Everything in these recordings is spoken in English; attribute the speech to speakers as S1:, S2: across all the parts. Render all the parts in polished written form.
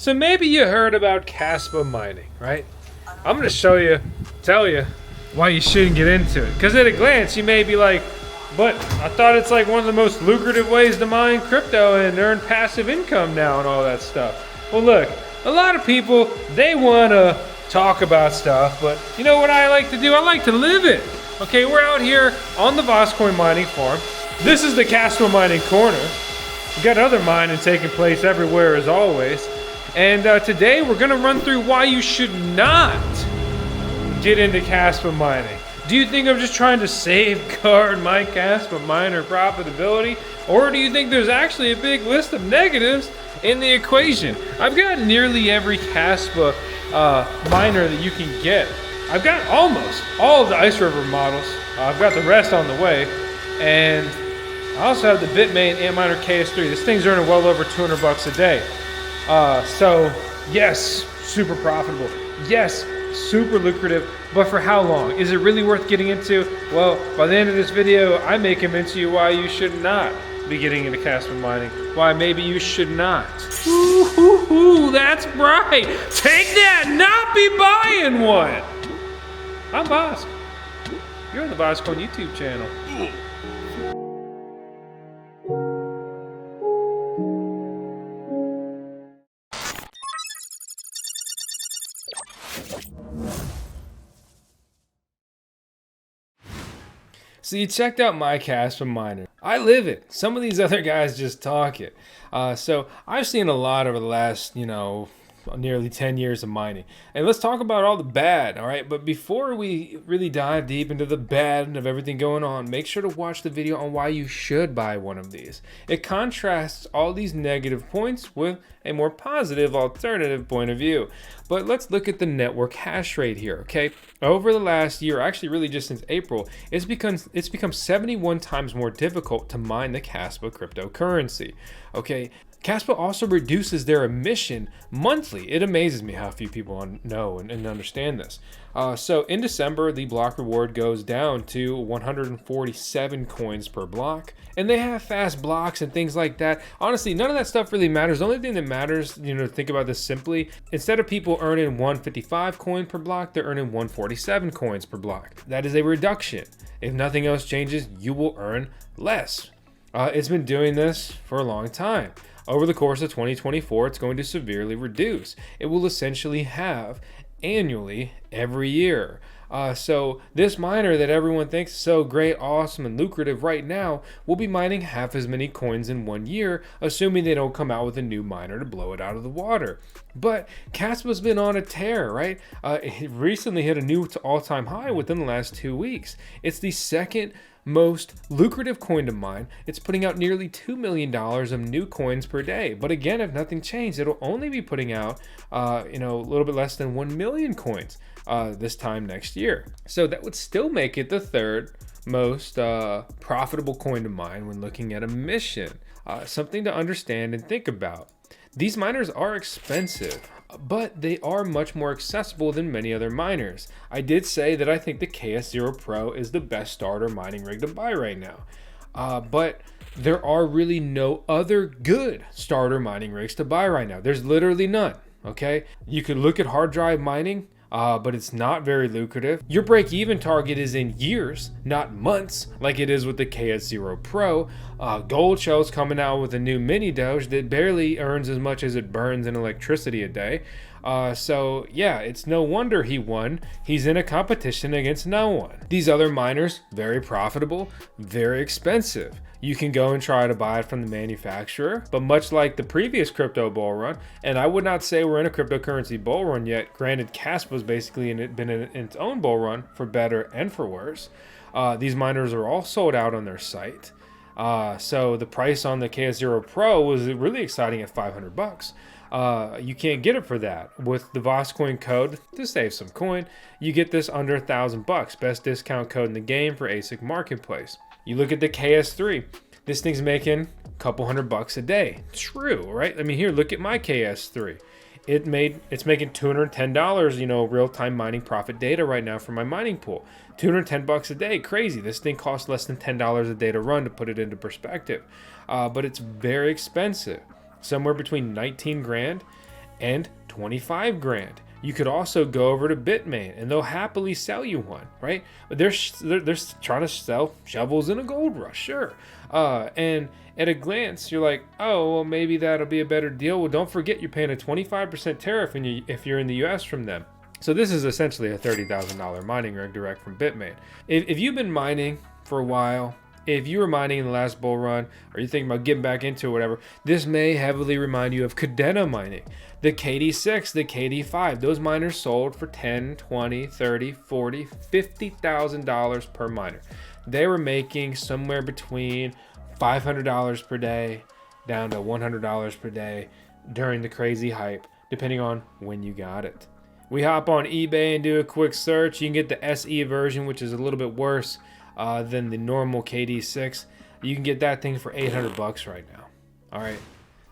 S1: So maybe you heard about Caspa mining, right? I'm gonna tell you why you shouldn't get into it. Because at a glance, you may be like, but I thought it's like one of the most lucrative ways to mine crypto and earn passive income now and all that stuff. Well, look, a lot of people, they wanna talk about stuff, but you know what I like to do? I like to live it. Okay, we're out here on the Voscoin mining farm. This is the Caspa mining corner. We've got other mining taking place everywhere as always. And today we're gonna run through why you should not get into Caspa mining. Do you think I'm just trying to safeguard my Caspa miner profitability? Or do you think there's actually a big list of negatives in the equation? I've got nearly every Caspa miner that you can get. I've got almost all of the Ice River models. I've got the rest on the way. And I also have the Bitmain Antminer KS3. This thing's earning well over 200 bucks a day. So yes, super profitable. Yes, super lucrative, but for how long? Is it really worth getting into? Well, by the end of this video, I may convince you why you should not be getting into Caspa mining. Why maybe you should not. Ooh, that's right. Take that, not be buying one. I'm Vosk. You're on the Voscoin YouTube channel. So you checked out my Caspa miner. I live it. Some of these other guys just talk it. So I've seen a lot over the last, nearly 10 years of mining. And let's talk about all the bad, all right? But before we really dive deep into the bad of everything going on, make sure to watch the video on why you should buy one of these. It contrasts all these negative points with a more positive alternative point of view. But let's look at the network hash rate here, okay? Over the last year, actually really just since April, it's become 71 times more difficult to mine the Caspa cryptocurrency, okay? Caspa also reduces their emission monthly. It amazes me how few people know and understand this. So in December, the block reward goes down to 147 coins per block. And they have fast blocks and things like that. Honestly, none of that stuff really matters. The only thing that matters, think about this simply, instead of people earning 155 coin per block, they're earning 147 coins per block. That is a reduction. If nothing else changes, you will earn less. It's been doing this for a long time. Over the course of 2024, it's going to severely reduce. It will essentially halve annually every year. So this miner that everyone thinks is so great, awesome, and lucrative right now will be mining half as many coins in 1 year, assuming they don't come out with a new miner to blow it out of the water. But Caspa's been on a tear, right? It recently hit a new all-time high within the last 2 weeks. It's the second most lucrative coin to mine. It's putting out nearly $2 million of new coins per day. But again, if nothing changed, it'll only be putting out, a little bit less than 1 million coins this time next year. So that would still make it the third most profitable coin to mine when looking at emission. Something to understand and think about. These miners are expensive, but they are much more accessible than many other miners. I did say that I think the KS0 Pro is the best starter mining rig to buy right now. But there are really no other good starter mining rigs to buy right now. There's literally none, okay? You could look at hard drive mining, but it's not very lucrative. Your break-even target is in years, not months, like it is with the KS0 Pro. Goldshell's coming out with a new mini Doge that barely earns as much as it burns in electricity a day. So yeah, it's no wonder he won. He's in a competition against no one. These other miners, very profitable, very expensive. You can go and try to buy it from the manufacturer, but much like the previous crypto bull run, and I would not say we're in a cryptocurrency bull run yet. Granted, Caspa was basically been in its own bull run for better and for worse. These miners are all sold out on their site. So the price on the KS0 Pro was really exciting at 500 bucks. You can't get it for that. With the Voscoin code to save some coin, you get this under 1,000 bucks. Best discount code in the game for ASIC Marketplace. You look at the KS3. This thing's making a couple $100 a day. True, right? I mean, here, look at my KS3. It's making $210, real-time mining profit data right now for my mining pool. $210 a day, crazy. This thing costs less than $10 a day to run, to put it into perspective. But it's very expensive, somewhere between 19 grand and 25 grand. You could also go over to Bitmain and they'll happily sell you one, right? But they're trying to sell shovels in a gold rush, sure. And at a glance, you're like, oh, well, maybe that'll be a better deal. Well, don't forget you're paying a 25% tariff if you're in the US from them. So this is essentially a $30,000 mining rig direct from Bitmain. If you've been mining for a while, if you were mining in the last bull run, or you're thinking about getting back into it, whatever, this may heavily remind you of Kadena mining. The KD6, the KD5, those miners sold for $10, $20, $30, $40, $50,000 per miner. They were making somewhere between $500 per day down to $100 per day during the crazy hype, depending on when you got it. We hop on eBay and do a quick search. You can get the SE version, which is a little bit worse than the normal KD6. You can get that thing for $800 right now. All right.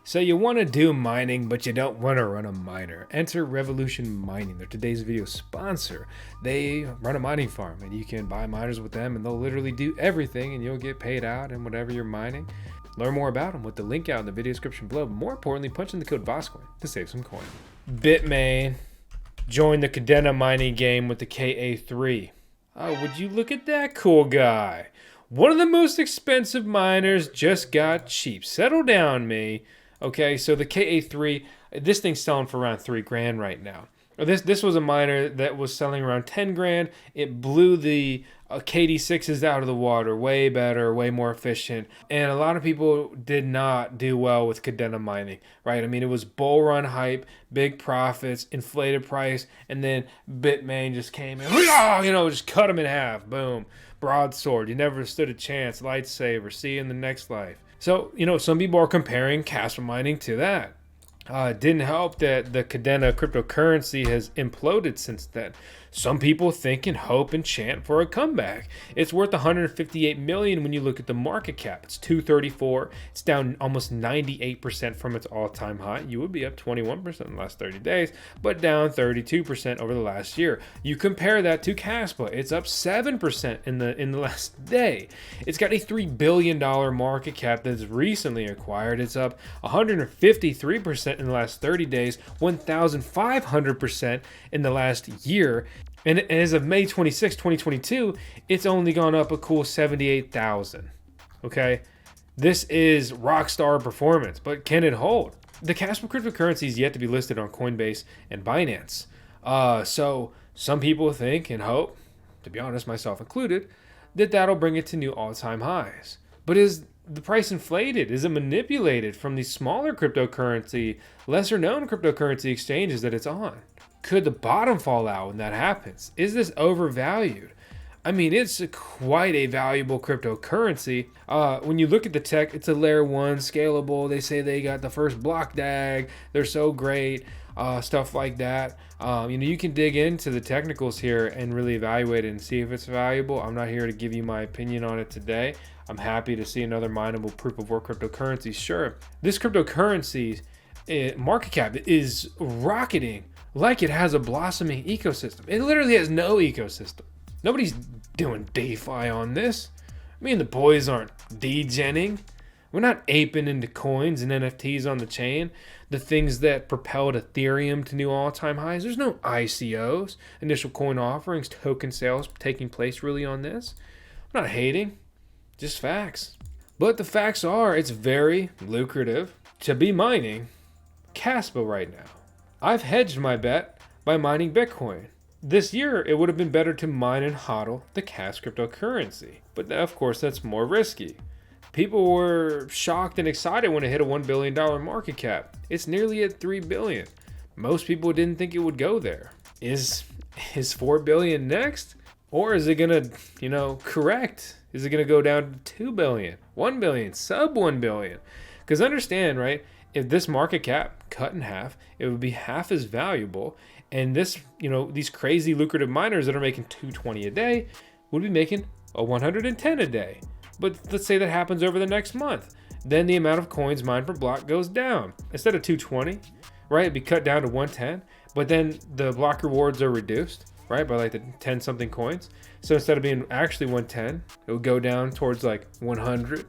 S1: So you want to do mining, but you don't want to run a miner. Enter Revolution Mining. They're today's video sponsor. They run a mining farm, and you can buy miners with them, and they'll literally do everything, and you'll get paid out in whatever you're mining. Learn more about them with the link out in the video description below. But more importantly, punch in the code VOSCOIN to save some coin. Bitmain joined the Kadena mining game with the KA3. Oh, would you look at that cool guy? One of the most expensive miners just got cheap. Settle down, me. Okay, so the KA3, this thing's selling for around 3 grand right now. This was a miner that was selling around 10 grand. It blew the KD6s out of the water. Way better, way more efficient. And a lot of people did not do well with Kadena mining, right? I mean, it was bull run hype, big profits, inflated price, and then Bitmain just came in, just cut them in half. Boom. Broadsword. You never stood a chance. Lightsaber. See you in the next life. So, some people are comparing Casper mining to that. It didn't help that the Kadena cryptocurrency has imploded since then. Some people think and hope and chant for a comeback. It's worth 158 million when you look at the market cap. It's 234. It's down almost 98% from its all-time high. You would be up 21% in the last 30 days, but down 32% over the last year. You compare that to Caspa. It's up 7% in the last day. It's got a $3 billion market cap that's recently acquired. It's up 153% in the last 30 days, 1,500% in the last year. And as of May 26, 2022, it's only gone up a cool 78,000. Okay? This is rockstar performance, but can it hold? The Casper cryptocurrency is yet to be listed on Coinbase and Binance. So some people think and hope, to be honest, myself included, that that'll bring it to new all-time highs. But is the price inflated? Is it manipulated from these smaller cryptocurrency, lesser known cryptocurrency exchanges that it's on? Could the bottom fall out when that happens? Is this overvalued? I mean, it's quite a valuable cryptocurrency. When you look at the tech, it's a layer 1, scalable. They say they got the first block DAG. They're so great, stuff like that. You can dig into the technicals here and really evaluate it and see if it's valuable. I'm not here to give you my opinion on it today. I'm happy to see another mineable proof of work cryptocurrency. Sure, this cryptocurrency market cap is rocketing like it has a blossoming ecosystem. It literally has no ecosystem. Nobody's doing DeFi on this. Me and the boys aren't degening. We're not aping into coins and NFTs on the chain, the things that propelled Ethereum to new all-time highs. There's no ICOs, initial coin offerings, token sales taking place really on this. I'm not hating, just facts. But the facts are, it's very lucrative to be mining Caspa right now. I've hedged my bet by mining Bitcoin. This year, it would have been better to mine and hodl the Cas cryptocurrency. But of course, that's more risky. People were shocked and excited when it hit a $1 billion market cap. It's nearly at $3 billion. Most people didn't think it would go there. Is $4 billion next? Or is it gonna, correct? Is it gonna go down to $2 billion, $1 billion, sub $1 billion? Because understand, right? If this market cap cut in half, it would be half as valuable. And this, these crazy lucrative miners that are making $220 a day would be making a $110 a day. But let's say that happens over the next month. Then the amount of coins mined per block goes down. Instead of 220, right, it'd be cut down to 110. But then the block rewards are reduced, right, by like the 10 something coins. So instead of being actually 110, it would go down towards like 100,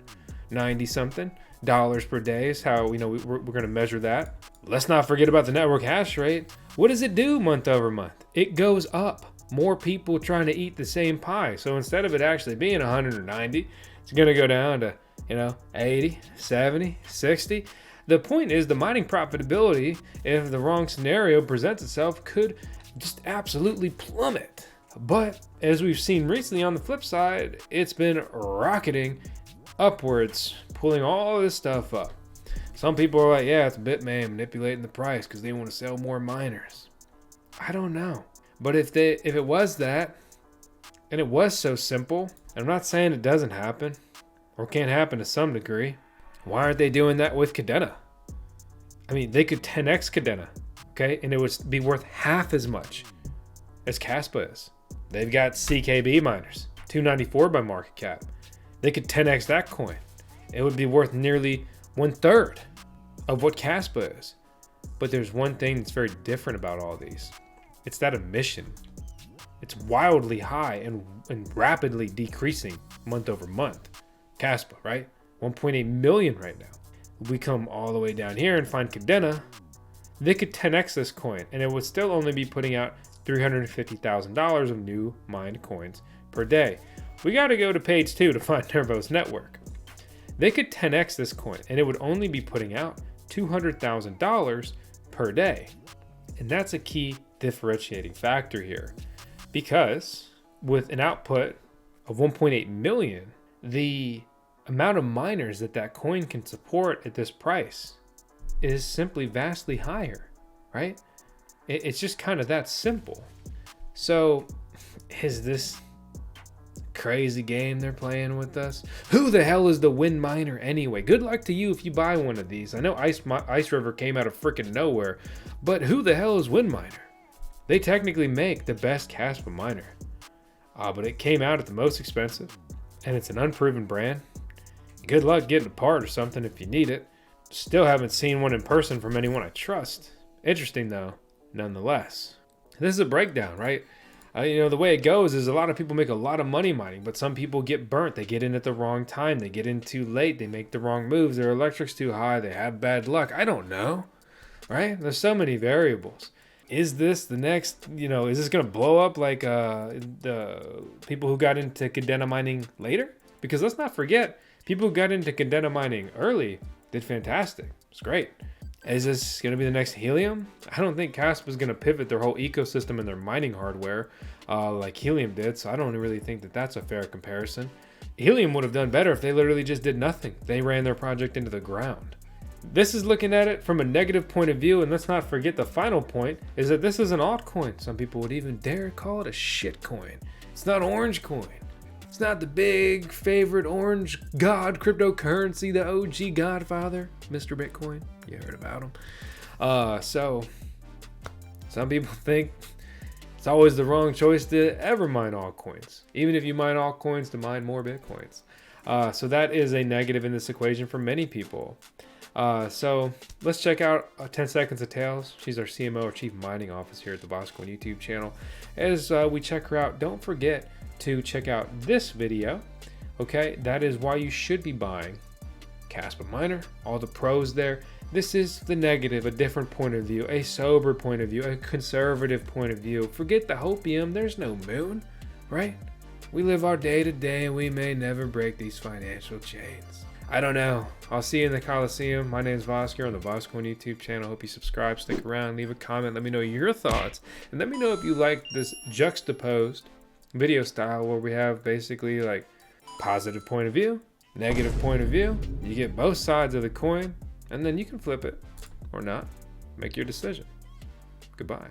S1: 90 something. dollars per day is how we're going to measure that. Let's not forget about the network hash rate. What does it do month over month? It goes up. More people trying to eat the same pie. So instead of it actually being 190, it's going to go down to 80, 70, 60. The point is the mining profitability, if the wrong scenario presents itself, could just absolutely plummet. But as we've seen recently on the flip side, it's been rocketing upwards, pulling all this stuff up. Some people are like, yeah, it's Bitmain manipulating the price because they want to sell more miners. I don't know. But if it was that, and it was so simple, and I'm not saying it doesn't happen, or can't happen to some degree, why aren't they doing that with Kadena? I mean, they could 10x Kadena, okay? And it would be worth half as much as Kaspa is. They've got CKB miners, 294 by market cap. They could 10x that coin. It would be worth nearly 1/3 of what Kaspa is. But there's one thing that's very different about all these. It's that emission. It's wildly high and rapidly decreasing month over month. Kaspa, right? 1.8 million right now. We come all the way down here and find Kadena. They could 10x this coin and it would still only be putting out $350,000 of new mined coins per day. We got to go to page 2 to find Nervo's network. They could 10x this coin and it would only be putting out $200,000 per day. And that's a key differentiating factor here, because with an output of 1.8 million, the amount of miners that coin can support at this price is simply vastly higher, right? It's just kind of that simple. So is this crazy game they're playing with us? Who the hell is the Win Miner anyway? Good luck to you if you buy one of these. I know Ice River came out of freaking nowhere, but who the hell is Win Miner? They technically make the best Kaspa miner, but it came out at the most expensive, and it's an unproven brand. Good luck getting a part or something if you need it. Still haven't seen one in person from anyone I trust. Interesting though, nonetheless. This is a breakdown, right? The way it goes is a lot of people make a lot of money mining, but some people get burnt. They get in at the wrong time. They get in too late. They make the wrong moves. Their electric's too high. They have bad luck. I don't know, right? There's so many variables. Is this the next, is this going to blow up like the people who got into Kadena mining later? Because let's not forget, people who got into Kadena mining early did fantastic. It's great. Is this going to be the next Helium? I don't think Kaspa is going to pivot their whole ecosystem and their mining hardware like Helium did, so I don't really think that that's a fair comparison. Helium would have done better if they literally just did nothing. They ran their project into the ground. This is looking at it from a negative point of view, and let's not forget the final point is that this is an altcoin. Some people would even dare call it a shit coin. It's not Orange Coin. It's not the big favorite orange god cryptocurrency, the OG godfather, Mr. Bitcoin. You heard about him. So some people think it's always the wrong choice to ever mine altcoins, even if you mine altcoins to mine more Bitcoins. So that is a negative in this equation for many people. So let's check out 10 Seconds of Tails. She's our CMO, or Chief Mining Officer here at the Bosscoin YouTube channel. As we check her out, don't forget to check out this video. Okay, that is why you should be buying Kaspa Miner. All the pros there. This is the negative, a different point of view, a sober point of view, a conservative point of view. Forget the hopium. There's no moon, right? We live our day to day, and we may never break these financial chains. I don't know. I'll see you in the Coliseum. My name is Vosker on the Bosscoin YouTube channel. Hope you subscribe, stick around, leave a comment, let me know your thoughts, and let me know if you like this juxtaposed video style where we have basically like positive point of view, negative point of view. You get both sides of the coin, and then you can flip it or not. Make your decision. Goodbye.